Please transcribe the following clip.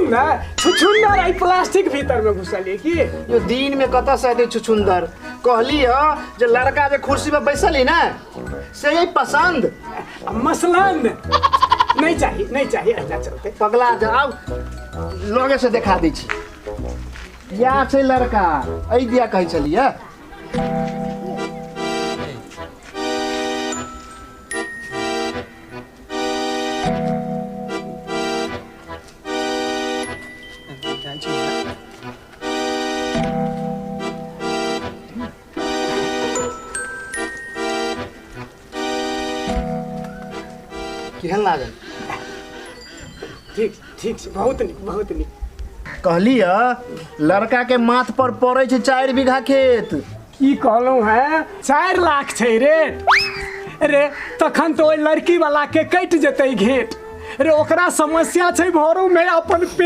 छुछुंदर आई plastic भीतर में घुसलिए की यो दिन में कत से आते छुछुंदर कहली ह जे लड़का जे कुर्सी पे बैसली ना से ही पसंद मसलन नहीं चाहिए अच्छा चलते पगला जाओ लोगे से दिखा दी छी या से लड़का ऐ दिया कहि चलिए केहन लागल ठीक बहुत निक कहली लड़का के माथ पर पड़े 4 बीघा खेत की कहलूँ है 4 लाख छै रेट रे तखन तो ओइ लड़की वाला के कटि जेतै घेट रे ओकरा समस्या छै भोरू में अपन